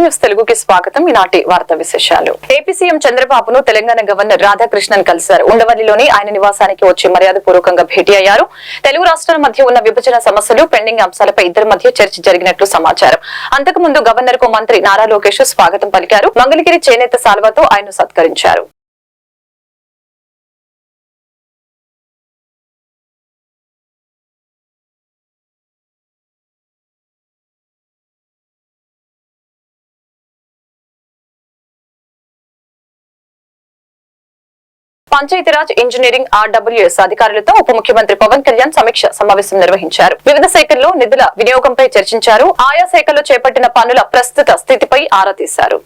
News తెలుగుకి స్వాగతం. ఈనాటి వార్తా విశేషాలు. ఏపీ సీఎం చంద్రబాబును తెలంగాణ గవర్నర్ రాధాకృష్ణన్ కలిశారు. ఉండవల్లిలోని ఆయన నివాసానికి వచ్చి మర్యాదపూర్వకంగా భేటీ అయ్యారు. తెలుగు రాష్ట్రాల మధ్య ఉన్న విభజన సమస్యలు, పెండింగ్ అంశాలపై ఇద్దరి మధ్య చర్చ జరిగినట్లు సమాచారం. అంతకుముందు గవర్నర్ కు మంత్రి నారా లోకేష్ స్వాగతం పలికారు. మంగళగిరి చేనేత సాల్వాతో ఆయన సత్కరించారు. పంచాయతీరాజ్, ఇంజనీరింగ్, ఆర్డబ్ల్యూఎస్ అధికారులతో ఉప ముఖ్యమంత్రి పవన్ కళ్యాణ్ సమీక్ష సమావేశం నిర్వహించారు. వివిధ శాఖల్లో నిధుల వినియోగంపై చర్చించారు. ఆయా శాఖల్లో చేపట్టిన పనుల ప్రస్తుత స్థితిపై ఆరా తీశారు.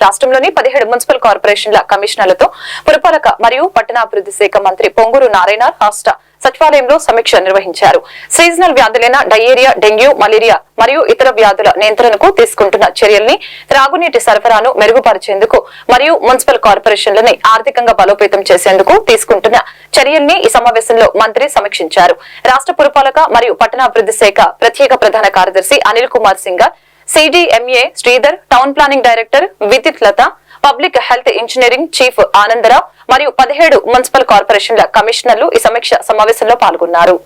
రాష్ట్రంలోని 17 మున్సిపల్ కార్పొరేషన్ల కమిషనర్లతో పురపాలక మరియు పట్టణాభివృద్ధి శాఖ మంత్రి పొంగూరు నారాయణ రాష్ట్ర సచివాలయంలో సమీక్ష నిర్వహించారు. సీజనల్ వ్యాధులైన డయేరియా, డెంగ్యూ, మలేరియా మరియు ఇతర వ్యాధుల నియంత్రణకు తీసుకుంటున్న చర్యల్ని, త్రాగునీటి సరఫరాను మెరుగుపరిచేందుకు మరియు మున్సిపల్ కార్పొరేషన్లని ఆర్థికంగా బలోపేతం చేసేందుకు తీసుకుంటున్న చర్యల్ని ఈ సమావేశంలో మంత్రి సమీక్షించారు. రాష్ట్ర పురపాలక మరియు పట్టణాభివృద్ధి శాఖ ప్రత్యేక ప్రధాన కార్యదర్శి Anil Kumar Singhal, CDMA Sridhar, town planning director Vidit Latha, public health engineering chief Anandarao మరియు 17 మున్సిపల్ కార్పొరేషన్ల కమిషనర్లు ఈ సమీక్ష సమావేశంలో పాల్గొన్నారు.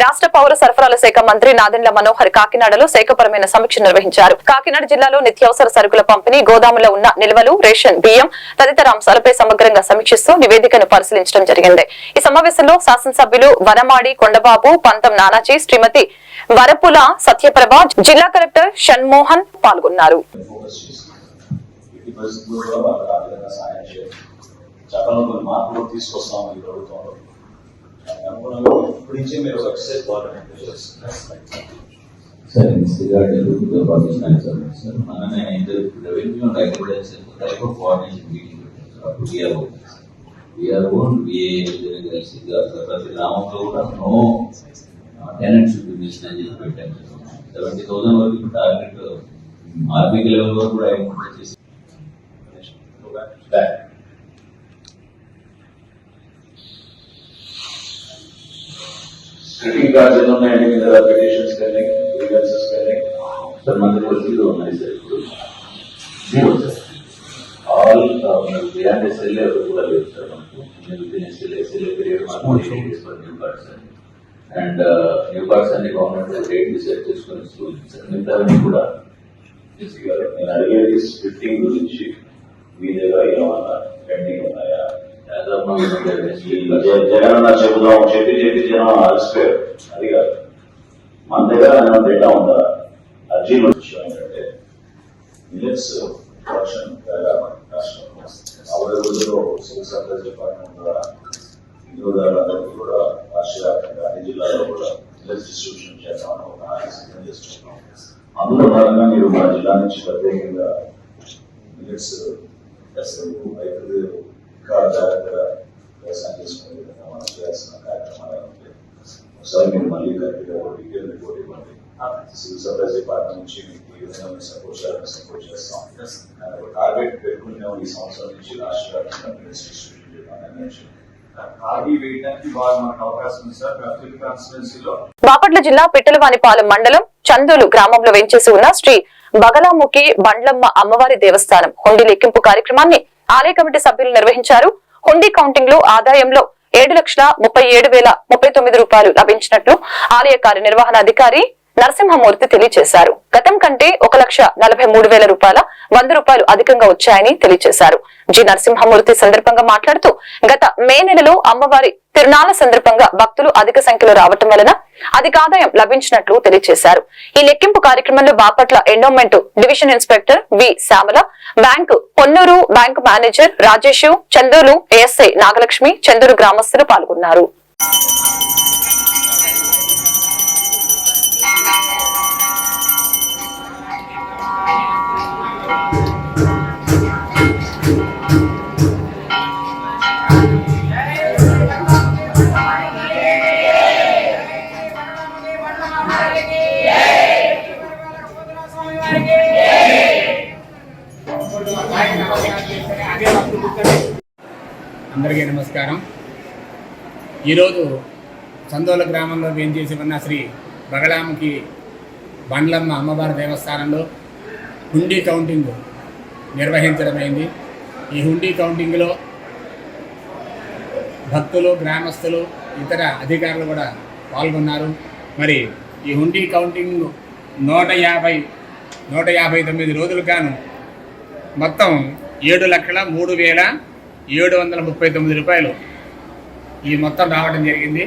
రాష్ట్ర పౌర సరఫరాల శాఖ మంత్రి నాదెండ్ల మనోహర్ కాకినాడలో శాఖపరమైన సమీక్ష నిర్వహించారు. కాకినాడ జిల్లాలో నిత్యావసర సరుకుల పంపిణీ, గోదాములో ఉన్న నిల్వలు, రేషన్ బియ్యం తదితర అంశాలపై సమగ్రంగా సమీక్షిస్తూ నివేదికను పరిశీలించడం జరిగింది. ఈ సమావేశంలో శాసనసభ్యులు వనమాడి కొండబాబు, పంతం నానాజీ, శ్రీమతి వరపుల సత్యప్రభ, జిల్లా కలెక్టర్ షణ్మోహన్ పాల్గొన్నారు. Sir, in this regard, the project manager, sir, the revenue and agriculture type of coordination meeting we are going to be no tenants should be missed and 70,000 working target RBK level work back. Greeting cards and petitions करने, grievances करने, sir मंदिर zero होना है zero sir. All behind SLA पूरा late sir हमको within SLA period में for new person and new person ने government से rate decide చేసుకొని school sir మిగతావన్నీ కూడా నేను అడిగేది స్ప్లిట్టింగ్ గురించి మీ దగ్గర ఏమన్నా పెండింగ్ ఉన్నాయా? జగన్ చెబుదాం చెప్పి జనం అలసిపోయారు. అది కాదు, మన దగ్గర ఏమైనా డేటా ఉందా? అర్జీలు విషయం ఏంటంటే మిల్లెట్స్ ప్రొడక్షన్ రాష్ట్రంలో అవైలబుల్లో సివిల్ సప్లైస్ డిపార్ట్మెంట్ ద్వారా వినియోగదారులందరికీ కూడా రాష్ట్ర వ్యాప్తంగా అన్ని జిల్లాల్లో కూడా మిల్లెట్స్ డిస్ట్రిబ్యూషన్ చేద్దామని ఒక సిద్ధం చేస్తున్నాం. అందులో భాగంగా మీరు మా జిల్లా నుంచి ప్రత్యేకంగా మిల్లెట్స్ రైతులు ఇంకా జాగ్రత్తగా వ్యవసాయం చేసుకునే విధంగా మనం చేయాల్సిన కార్యక్రమాలు ఉంటాయి. ఒకసారి మీరు మళ్ళీ కరెక్ట్గా డీటెయిల్ రిపోర్ట్ ఇవ్వండి. సివిల్ సప్లైస్ డిపార్ట్మెంట్ నుంచి మీకు ఈ విధంగా మేము సపోర్ట్ చేస్తాం. ఒక టార్గెట్ పెట్టుకునే ఈ సంవత్సరం నుంచి రాష్ట్ర వ్యాప్తంగా డిస్ట్రిబ్యూషన్ చేయాలని బాపట్ల జిల్లా పిట్టలవానిపాలెం మండలం చందోలు గ్రామంలో వేంచేసి ఉన్న శ్రీ బగలాముఖి బండ్లమ్మ అమ్మవారి దేవస్థానం హుండీ లెక్కింపు కార్యక్రమాన్ని ఆలయ కమిటీ సభ్యులు నిర్వహించారు. హుండీ కౌంటింగ్ లో ఆదాయంలో 7,37,039 రూపాయలు లభించినట్లు ఆలయ కార్యనిర్వహణాధికారి నరసింహమూర్తి తెలియజేశారు. గతం కంటే 1,43,000 రూపాయల 100 రూపాయలు అధికంగా వచ్చాయని తెలియజేశారు. జి నరసింహమూర్తి సందర్భంగా మాట్లాడుతూ గత మే నెలలో అమ్మవారి తిరునాళ్ల సందర్భంగా భక్తులు అధిక సంఖ్యలో రావటం వలన అధిక ఆదాయం లభించినట్లు తెలియజేశారు. ఈ లెక్కింపు కార్యక్రమంలో Bapatla endowment division inspector V Shyamala, bank Ponnuru bank manager Rajesh, Chanduru ASI Nagalakshmi, Chanduru గ్రామస్తులు పాల్గొన్నారు. అందరికీ నమస్కారం. ఈరోజు చందోల గ్రామంలో వేంచేసి ఉన్న శ్రీ బగలాముఖి బండ్లమ్మ అమ్మవారి దేవస్థానంలో హుండీ కౌంటింగ్ నిర్వహించడమైంది. ఈ హుండీ కౌంటింగ్లో భక్తులు, గ్రామస్తులు, ఇతర అధికారులు కూడా పాల్గొన్నారు. మరి ఈ హుండీ కౌంటింగ్ 159 రోజులు గాను మొత్తం 7,03,739 రూపాయలు ఈ మొత్తం రావడం జరిగింది.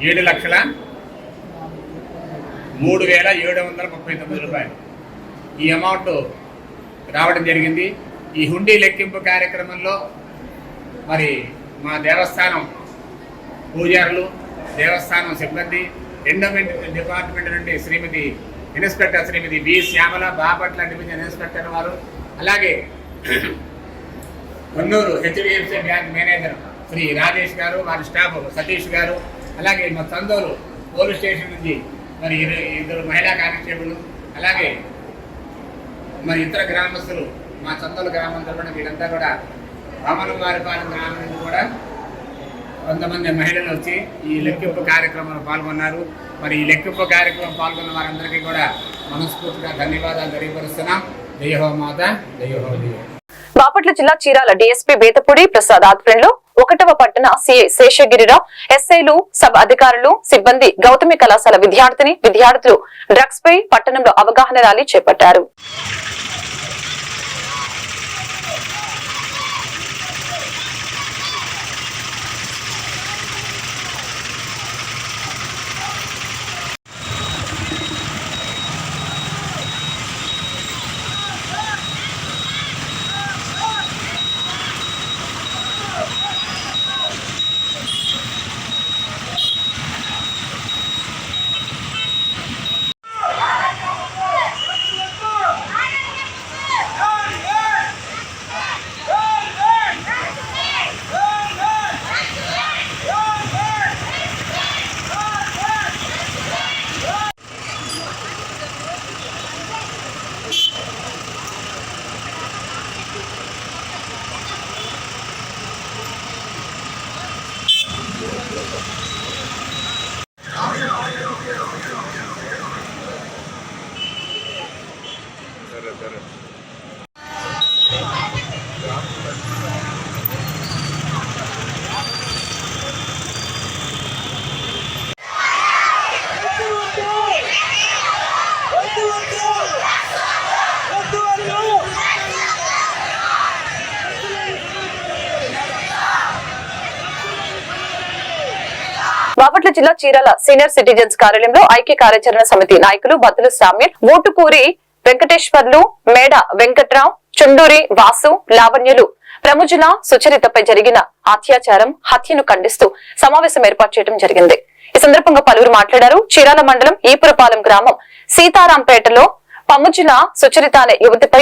7,03,739 రూపాయలు ఈ అమౌంట్ రావడం జరిగింది. ఈ హుండీ లెక్కింపు కార్యక్రమంలో మరి మా దేవస్థానం పూజారులు, దేవస్థానం సిబ్బంది, ఎండోమెంట్ డిపార్ట్మెంట్ నుండి inspector Shrimati V Shyamala, Bapatla division inspector వారు, అలాగే Konnuru HDFC bank manager Shri Rajesh garu, వారి స్టాఫ్ సతీష్ గారు, అలాగే మా చందోలు పోలీస్ స్టేషన్ నుంచి మరి 2 మహిళా కానిస్టేబుల్, అలాగే మరి ఇతర గ్రామస్తులు మా చందోలు గ్రామం తరపున వీరంతా కూడా రామనవారిపాలెం గ్రామం నుంచి కూడా కొంతమంది మహిళలు వచ్చి ఈ లెక్కింపు కార్యక్రమంలో పాల్గొన్నారు. మరి ఈ లెక్కింపు కార్యక్రమం పాల్గొన్న వారందరికీ కూడా మనస్ఫూర్తిగా ధన్యవాదాలు తెలియపరుస్తున్నాం. జయహో మాత, జయహో జయ. బాపట్ల జిల్లా చీరాల డీఎస్పీ బేతపూడి ప్రసాద్ ఆధ్వర్యంలో 1వ పట్టణ సిఐ శేషగిరిరావు, ఎస్ఐలు, సబ్ అధికారులు, సిబ్బంది గౌతమి కళాశాల విద్యార్థులు డ్రగ్స్ పై పట్టణంలో అవగాహన ర్యాలీ చేపట్టారు. బాపట్ల జిల్లా చీరాల సీనియర్ సిటిజన్స్ కార్యాలయంలో ఐక్య కార్యాచరణ సమితి నాయకులు బత్తుల సామ్యుల్, ఓటుకూరి వెంకటేశ్వర్లు, మేడ వెంకట్రావు, చుండూరి వాసు, లావణ్యులు ప్రముజుల సుచరితపై జరిగిన అత్యాచారం, హత్యను ఖండిస్తూ సమావేశం ఏర్పాటు చేయడం జరిగింది. ఈ సందర్భంగా పలువురు మాట్లాడారు. చీరాల మండలం ఈపురపాలెం గ్రామం సీతారాంపేటలో పమ్ము జిల్లా సుచరిత అనే యువతిపై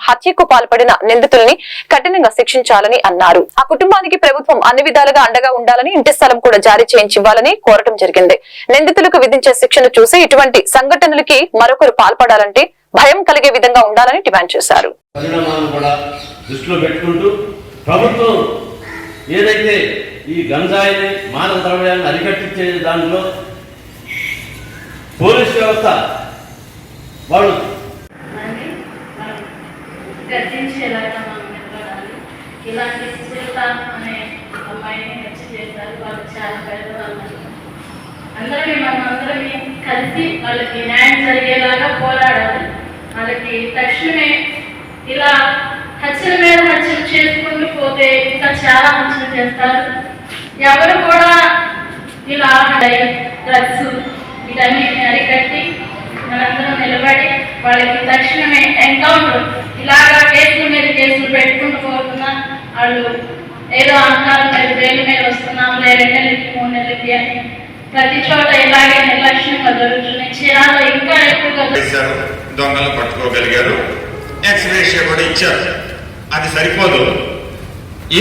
హత్యకు పాల్పడిన నిందితుల్ని కఠినంగా శిక్షించాలని అన్నారు. ఆ కుటుంబానికి ప్రభుత్వం అన్ని విధాలుగా అండగా ఉండాలని, ఇంటి స్థలం కూడా జారీ చేయించివ్వాలని కోరటం జరిగింది. నిందితులకు విధించే శిక్షను చూసి ఇటువంటి సంఘటనలకి మరొకరు పాల్పడాలంటే భయం కలిగే విధంగా ఉండాలని డిమాండ్ చేశారు. ప్రభుత్వం ఏదైతే ఈ గంజాయిని మానవ ద్రవ్యాన్ని అరికట్టించే దానిలో పోలీస్ వ్యవస్థ వాళ్ళు గర్జించేలాగా మనం నిలబడాలి. ఇలాంటి సుచరిత అనే అమ్మాయిని హత్య చేశారు. వాళ్ళు చాలా పేదవాళ్ళు. అందరం కలిసి వాళ్ళకి న్యాయం జరిగేలాగా పోరాడాలి. వాళ్ళకి తక్షణమే ఇలా హత్యల మీద హత్యలు చేసుకుంటూ పోతే ఇంకా చాలా హత్యలు చేస్తారు. ఎవరు కూడా ఇలా డ్రగ్స్ వీటన్నిటిని అరికట్టి మనందరం నిలబడి వాళ్ళకి తక్షణమే ఎన్కౌంటర్ ఇలాగా కేసుల మీద కేసులు పెట్టుకుంటూ పోతున్నా వాళ్ళు ఏదో అంకాల మీద వేలు మీద వస్తున్నాం 2 నెలలకి 3 నెలలకి అని ప్రతి చోట ఇలాగే నిర్లక్ష్యంగా జరుగుతున్నాయి. చీరాలో ఇంకా ఎక్కువగా దొంగలు పట్టుకోగలిగారు, ఎక్స్‌గ్రేషియా కూడా ఇచ్చారు. అది సరిపోదు,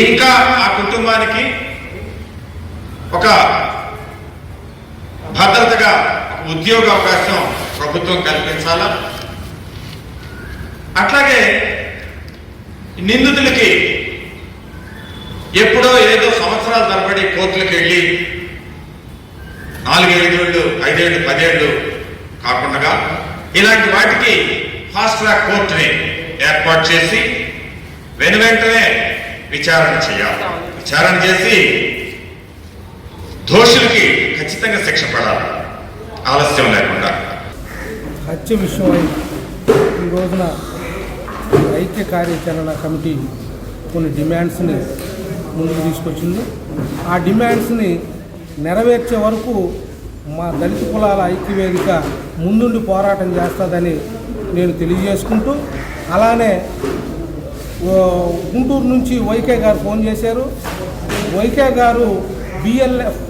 ఇంకా ఆ కుటుంబానికి ఒక భద్రతగా ఉద్యోగ అవకాశం ప్రభుత్వం కల్పించాలా. అట్లాగే నిందితులకి ఎప్పుడో ఏదో సంవత్సరాల తరబడి కోర్టులకు వెళ్ళి 4 ఏళ్ళు 5 ఏళ్ళు 10 ఏళ్ళు కాకుండా ఇలాంటి వాటికి ఫాస్ట్ ట్రాక్ కోర్టుని ఏర్పాటు చేసి వెంటనే విచారణ చేయాలి. విచారణ చేసి దోషులకి ఖచ్చితంగా శిక్ష పడాలి, ఆలస్యం లేకుండా. హత్య విషయమై ఈ రోజున ఐక్య కార్యాచరణ కమిటీ కొన్ని డిమాండ్స్ని ముందుకు తీసుకొచ్చింది. ఆ డిమాండ్స్ని నెరవేర్చే వరకు మా దళిత కులాల ఐక్యవేదిక ముందుండి పోరాటం చేస్తుందని నేను తెలియజేసుకుంటూ, అలానే గుంటూరు నుంచి వైకే గారు ఫోన్ చేశారు. వైకే గారు బిఎల్ఎఫ్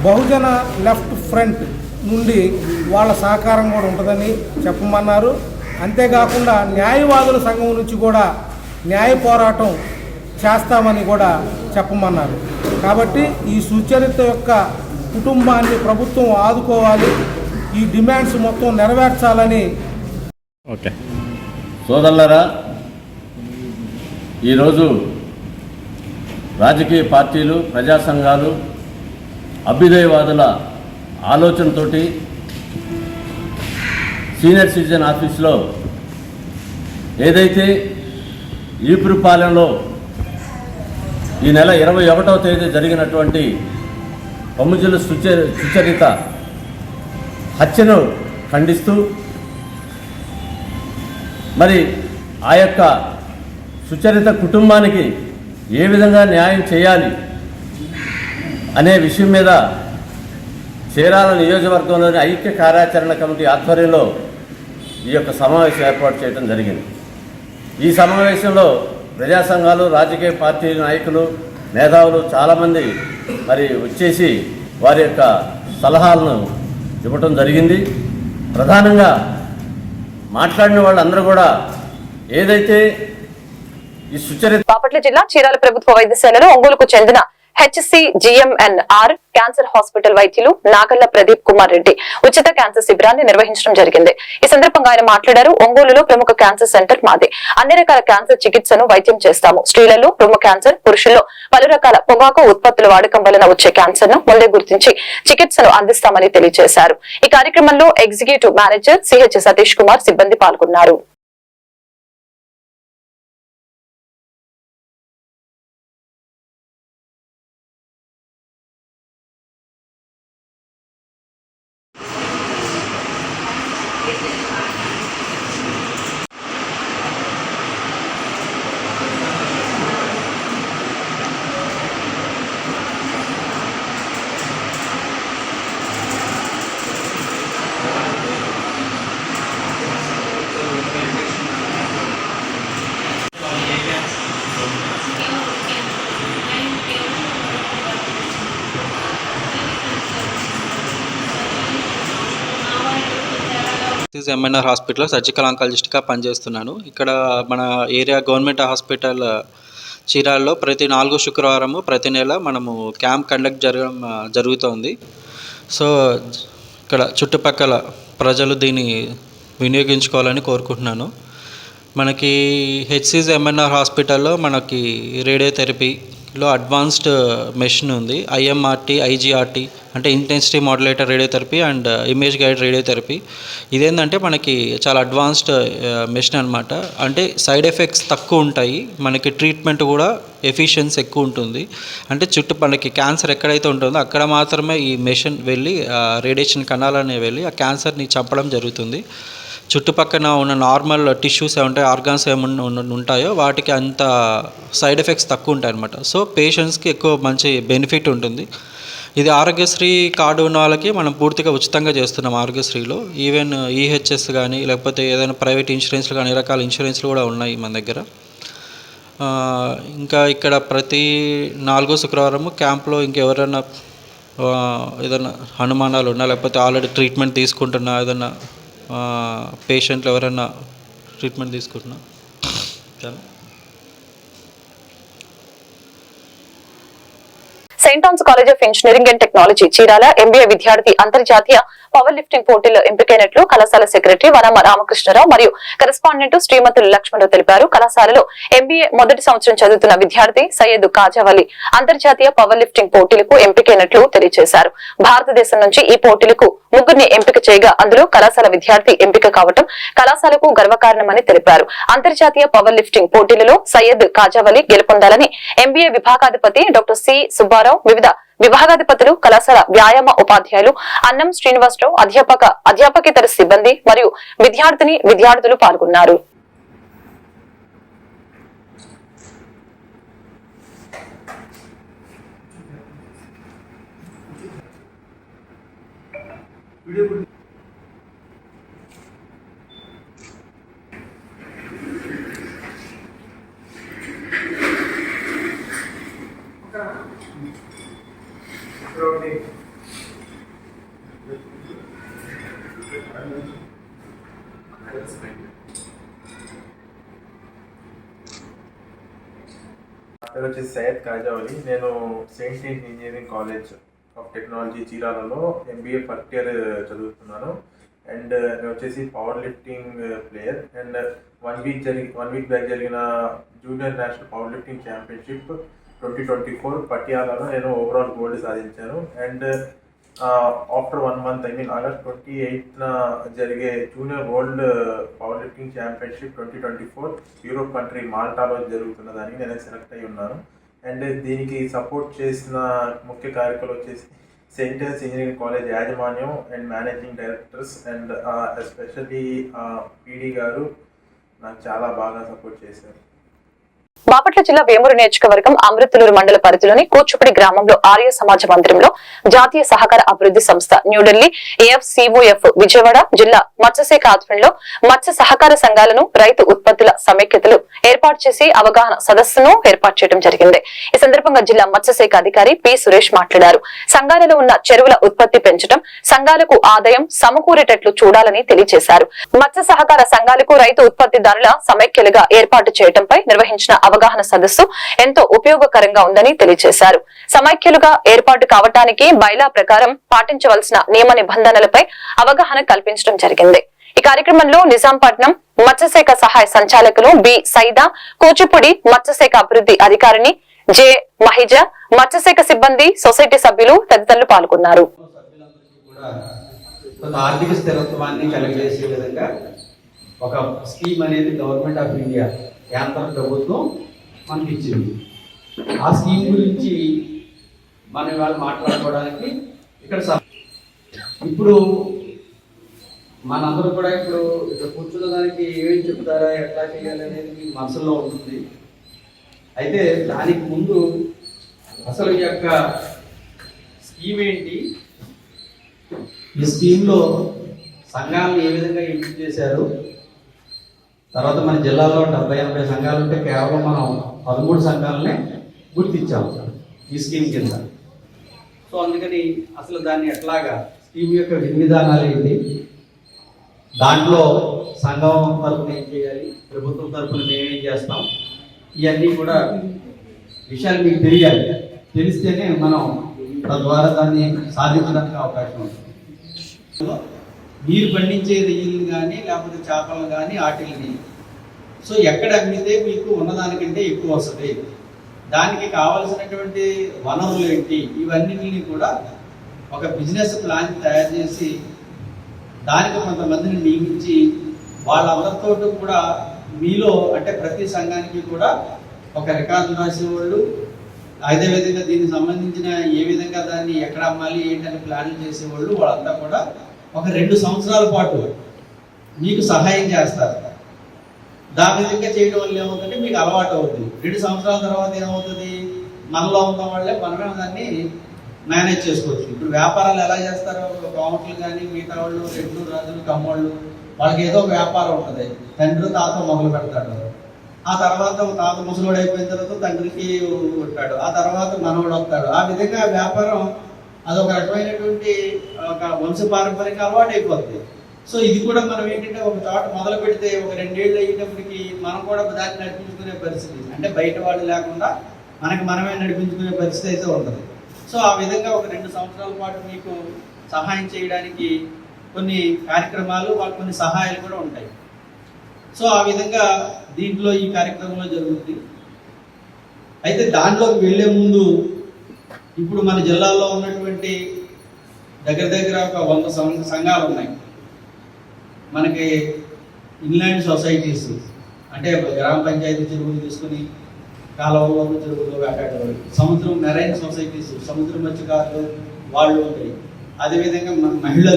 బహుజన లెఫ్ట్ ఫ్రంట్ నుండి వాళ్ళ సహకారం కూడా ఉంటుందని చెప్పమన్నారు. అంతేకాకుండా న్యాయవాదుల సంఘం నుంచి కూడా న్యాయ పోరాటం చేస్తామని కూడా చెప్పమన్నారు. కాబట్టి ఈ సుచరిత యొక్క కుటుంబాన్ని ప్రభుత్వం ఆదుకోవాలి, ఈ డిమాండ్స్ మొత్తం నెరవేర్చాలని. ఓకే సోదరులారా, ఈరోజు రాజకీయ పార్టీలు, ప్రజా సంఘాలు, అభ్యుదయవాదుల ఆలోచనతోటి సీనియర్ సిటిజన్ ఆఫీస్లో ఏదైతే ఈపురుపాలెంలో ఈ నెల 21వ తేదీ జరిగినటువంటి పమ్ముజిల్లా సుచరిత హత్యను ఖండిస్తూ మరి ఆ యొక్క సుచరిత కుటుంబానికి ఏ విధంగా న్యాయం చేయాలి అనే విషయం మీద చీరాల నియోజకవర్గంలోని ఐక్య కార్యాచరణ కమిటీ ఆధ్వర్యంలో ఈ యొక్క సమావేశం ఏర్పాటు చేయడం జరిగింది. ఈ సమావేశంలో ప్రజా సంఘాలు, రాజకీయ పార్టీ నాయకులు, మేధావులు చాలామంది మరి వచ్చేసి వారి యొక్క సలహాలను ఇవ్వటం జరిగింది. ప్రధానంగా మాట్లాడిన వాళ్ళందరూ కూడా ఏదైతే ఈ సుచరిత బాపట్ల జిల్లా చీరాల ప్రభుత్వ వైద్యశాలలో ఒంగోలుకు చెందిన HCGMNR క్యాన్సర్ హాస్పిటల్ వైద్యులు నాగళ్ల ప్రదీప్ కుమార్ రెడ్డి ఉచిత క్యాన్సర్ శిబిరాన్ని నిర్వహించడం జరిగింది. ఈ సందర్భంగా ఆయన మాట్లాడారు. ఒంగోలులో ప్రముఖ క్యాన్సర్ సెంటర్ మాది. అన్ని రకాల క్యాన్సర్ చికిత్సను వైద్యం చేస్తాము. స్త్రీలలో ప్రముఖ క్యాన్సర్, పురుషుల్లో పలు రకాల పొగాకు ఉత్పత్తుల వాడకం వలన వచ్చే క్యాన్సర్ ను ముందే గుర్తించి చికిత్సను అందిస్తామని తెలియజేశారు. ఈ కార్యక్రమంలో executive manager CH Satish Kumar సిబ్బంది పాల్గొన్నారు. ఎంఎన్ఆర్ హాస్పిటల్లో సర్జికల్ ఆంకాలజిస్ట్గా పనిచేస్తున్నాను. ఇక్కడ మన ఏరియా గవర్నమెంట్ హాస్పిటల్ చీరాల్లో ప్రతి 4వ శుక్రవారము ప్రతి నెల మనము క్యాంప్ కండక్ట్ జరుగుతోంది. సో ఇక్కడ చుట్టుపక్కల ప్రజలు దీన్ని వినియోగించుకోవాలని కోరుకుంటున్నాను. మనకి హెచ్సిజి ఎంఎన్ఆర్ హాస్పిటల్లో మనకి రేడియోథెరపీలో అడ్వాన్స్డ్ మెషిన్ ఉంది. ఐఎంఆర్టీ, ఐజీఆర్టీ అంటే intensity modulator radiotherapy and image guide radiotherapy. ఇదేంటంటే మనకి చాలా అడ్వాన్స్డ్ మెషిన్ అనమాట. అంటే సైడ్ ఎఫెక్ట్స్ తక్కువ ఉంటాయి, మనకి ట్రీట్మెంట్ కూడా ఎఫిషియన్సీ ఎక్కువ ఉంటుంది. అంటే మనకి క్యాన్సర్ ఎక్కడైతే ఉంటుందో అక్కడ మాత్రమే ఈ మెషిన్ వెళ్ళి రేడియేషన్ కణాలనే వెళ్ళి ఆ క్యాన్సర్ని చంపడం జరుగుతుంది. చుట్టుపక్కన ఉన్న నార్మల్ టిష్యూస్ ఏముంటాయి, ఆర్గాన్స్ ఏమన్నా ఉంటాయో వాటికి అంత సైడ్ ఎఫెక్ట్స్ తక్కువ ఉంటాయి అన్నమాట. సో పేషెంట్స్కి ఎక్కువ మంచి బెనిఫిట్ ఉంటుంది. ఇది ఆరోగ్యశ్రీ కార్డు ఉన్న వాళ్ళకి మనం పూర్తిగా ఉచితంగా చేస్తున్నాం ఆరోగ్యశ్రీలో. ఈవెన్ ఈహెచ్ఎస్ కానీ లేకపోతే ఏదైనా ప్రైవేట్ ఇన్సూరెన్స్లు కానీ రకాల ఇన్సూరెన్స్లు కూడా ఉన్నాయి మన దగ్గర. ఇంకా ఇక్కడ ప్రతి 4వ శుక్రవారము క్యాంప్లో ఇంకెవరైనా ఏదైనా అనుమానాలు ఉన్నా లేకపోతే ఆల్రెడీ ట్రీట్మెంట్ తీసుకుంటున్నా ఏదైనా పేషెంట్లు ఎవరైనా ట్రీట్మెంట్ తీసుకుంటున్నా చాలా saint Ann's college of engineering and technology Chirala MBA విద్యార్థి అంతర్జాతీయ పవర్ లిఫ్టింగ్ పోటీల్లో ఎంపికైనట్లు కళాశాల సెక్రటరీ వనమ రామకృష్ణరావు మరియు కరెస్పాండెంట్ శ్రీమతులు లక్ష్మణరావు తెలిపారు. కళాశాలలో ఎంబీఏ మొదటి సంవత్సరం చదువుతున్న విద్యార్థి సయ్యద్ కాజావలి అంతర్జాతీయ పవర్ లిఫ్టింగ్ పోటీలకు ఎంపికైనట్లు తెలియజేశారు. భారతదేశం నుంచి ఈ పోటీలకు 3 ఎంపిక చేయగా అందులో కళాశాల విద్యార్థి ఎంపిక కావడం కళాశాలకు గర్వకారణమని తెలిపారు. అంతర్జాతీయ పవర్ లిఫ్టింగ్ పోటీలలో సయ్యద్ కాజావలి గెలుపొందాలని ఎంబీఏ విభాగాధిపతి డాక్టర్ సి సుబ్బారావు, వివిధ విభాగాధిపతులు, కళాశాల వ్యాయామ ఉపాధ్యాయులు అన్నం శ్రీనివాసరావు, అధ్యాపకేతర సిబ్బంది మరియు విద్యార్థులు పాల్గొన్నారు. పేరు వచ్చేసి సయ్యద్ కాజావలి. నేను saint engineering college of technology చీరాలలో ఎంబీఏ ఫస్ట్ ఇయర్ చదువుతున్నాను. అండ్ నేను వచ్చేసి power lifting player. And 1 week back జరిగిన junior national power lifting championship 2024 పటియాలాలో నేను ఓవరాల్ గోల్డ్ సాధించాను. అండ్ ఆఫ్టర్ 1 మంత్ ఆగస్ట్ 28న జరిగే junior world power lifting championship 2024 Europe country మాల్టాలో జరుగుతున్నదానికి నేను సెలెక్ట్ అయి ఉన్నాను. అండ్ దీనికి సపోర్ట్ చేసిన ముఖ్య కార్యక్రమాలు వచ్చేసి సెయింట్ ఆన్స్ ఇంజనీరింగ్ కాలేజ్ యాజమాన్యం and managing directors and especially PD గారు నాకు చాలా బాగా సపోర్ట్ చేశారు. బాపట్ల జిల్లా వేమూరు నియోజకవర్గం అమృతలూరు మండల పరిధిలోని కూచుపడి గ్రామంలో ఆర్య సమాజ మందిరంలో జాతీయ సహకార అభివృద్ధి సంస్థ న్యూఢిల్లీ AFCOF విజయవాడ జిల్లా మత్స్యశాఖ ఆధ్వర్యంలో మత్స్య సహకార సంఘాలను రైతు ఉత్పత్తుల సమైక్యతలు ఏర్పాటు చేసి అవగాహన సదస్సును ఏర్పాటు చేయడం జరిగింది. ఈ సందర్భంగా జిల్లా మత్స్యశాఖ అధికారి పి సురేష్ మాట్లాడారు. సంఘాలలో ఉన్న చెరువుల ఉత్పత్తి పెంచడం, సంఘాలకు ఆదాయం సమకూరేటట్లు చూడాలని తెలియజేశారు. మత్స్య సహకార సంఘాలకు రైతు ఉత్పత్తిదారుల సమైక్యలుగా ఏర్పాటు చేయడంపై నిర్వహించిన అవగాహన సదస్సు ఎంతో ఉపయోగకరంగా ఉందని తెలియజేశారు. సమైక్యులుగా ఏర్పాటు కావటానికి బైలా ప్రకారం పాటించవలసిన నియమ నిబంధనలపై అవగాహన కల్పించడం జరిగింది. ఈ కార్యక్రమంలో నిజాంపట్నం మత్స్యశాఖ సహాయ సంచాలకులు బి సైదా, కూచిపూడి మత్స్యశాఖ అభివృద్ధి అధికారిని జె మహిజ, మత్స్యశాఖ సిబ్బంది, సొసైటీ సభ్యులు తదితరులు పాల్గొన్నారు. ఆర్థిక స్థిరత్వాన్ని కలిగజేసే విధంగా ఒక స్కీమ్ అనేది గవర్నమెంట్ ఆఫ్ ఇండియా కేంద్ర ప్రభుత్వం మనకి ఇచ్చింది. ఆ స్కీమ్ గురించి మనం ఇవాళ మాట్లాడుకోవడానికి ఇక్కడ ఇప్పుడు మనందరూ కూడా ఇప్పుడు ఇక్కడ కూర్చున్న దానికి ఏమేమి చెప్తారా, ఎట్లా చేయాలి అనేది మీ మనసులో ఉంటుంది. అయితే దానికి ముందు అసలు ఈ యొక్క స్కీమ్ ఏంటి, ఈ స్కీమ్లో సంఘాలను ఏ విధంగా ఎంపిక చేశారు, తర్వాత మన జిల్లాలో 70-80 సంఘాలు ఉంటే కేవలం మనం 13 సంఘాలనే గుర్తించాము ఈ స్కీమ్ కింద. సో అందుకని అసలు దాన్ని ఎట్లాగా స్కీమ్ యొక్క విధానాలు ఏంటి, దాంట్లో సంఘం తరపున ఏం చేయాలి, ప్రభుత్వం తరపున మేమేం చేస్తాం, ఇవన్నీ కూడా విషయాలు మీకు తెలియాలి. తెలిస్తేనే మనం తద్వారా దాన్ని సాధించడానికి అవకాశం ఉంటుంది. మీరు పండించే రొయ్యలు కానీ లేకపోతే చేపలను కానీ వాటిని సో ఎక్కడ అమ్మితే మీకు ఉన్నదానికంటే ఎక్కువ వస్తుంది, దానికి కావలసినటువంటి వనరులు ఏంటి, ఇవన్నిటిని కూడా ఒక బిజినెస్ ప్లాన్ తయారు చేసి దానికి కొంతమందిని నియమించి వాళ్ళందరితో కూడా మీలో అంటే ప్రతి సంఘానికి కూడా ఒక రికార్డు రాసేవాళ్ళు, అదేవిధంగా దీనికి సంబంధించిన ఏ విధంగా దాన్ని ఎక్కడ అమ్మాలి ఏంటని ప్లాన్లు చేసేవాళ్ళు వాళ్ళంతా కూడా ఒక 2 సంవత్సరాల పాటు మీకు సహాయం చేస్తారు. దాని విధంగా చేయడం వల్ల ఏమవుతుందంటే మీకు అలవాటు అవుతుంది. 2 సంవత్సరాల తర్వాత ఏమవుతుంది, మనలో ఉన్న వాళ్ళే మనమే దాన్ని మేనేజ్ చేసుకోవచ్చు. ఇప్పుడు వ్యాపారాలు ఎలా చేస్తారో కామర్లు కానీ మిగతా వాళ్ళు రెడ్లు రాజులు కమ్మోళ్ళు వాళ్ళకి ఏదో ఒక వ్యాపారం ఉంటుంది. తండ్రి తాత మొదలు పెడతాడు, ఆ తర్వాత తాత ముసలోడు అయిపోయిన తర్వాత తండ్రికి ఉంటాడు, ఆ తర్వాత మనవడు వస్తాడు. ఆ విధంగా వ్యాపారం అదొక రకమైనటువంటి ఒక వంశపారంపర్యంగా అలవాటు అయిపోతుంది. సో ఇది కూడా మనం ఏంటంటే ఒక చోట మొదలు పెడితే ఒక 2 ఏళ్ళు అయ్యేటప్పటికి మనం కూడా దాన్ని నడిపించుకునే పరిస్థితి, అంటే బయట వాళ్ళు లేకుండా మనమే నడిపించుకునే పరిస్థితి అయితే ఉంటుంది. సో ఆ విధంగా ఒక 2 సంవత్సరాల పాటు మీకు సహాయం చేయడానికి కొన్ని కార్యక్రమాలు, వాళ్ళకి కొన్ని సహాయాలు కూడా ఉంటాయి. సో ఆ విధంగా దీంట్లో ఈ కార్యక్రమంలో జరుగుతుంది. అయితే దాంట్లోకి వెళ్లే ముందు ఇప్పుడు మన జిల్లాలో ఉన్నటువంటి దగ్గర ఒక 100 సంఘాలు ఉన్నాయి. మనకి ఇన్లాండ్ సొసైటీస్ అంటే గ్రామ పంచాయతీ చెరువులు తీసుకుని కాలువలో చెరువుల్లో వేటాడేవాళ్ళు, సముద్రం మెరైన్ సొసైటీస్ సముద్ర మత్స్యకారులు వాళ్ళు ఉంటాయి. అదేవిధంగా మన మహిళా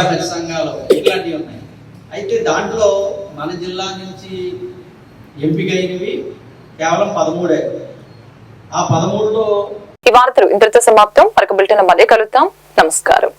మత్స్య సంఘాలు ఇట్లాంటివి ఉన్నాయి. అయితే దాంట్లో మన జిల్లా నుంచి ఎంపికైనవి కేవలం 13. ఆ 13లో ఈ వార్తలు ఇంతటితో సమాప్తం. మరొక బులెటిన్ మళ్ళీ కలుద్దాం. నమస్కారం.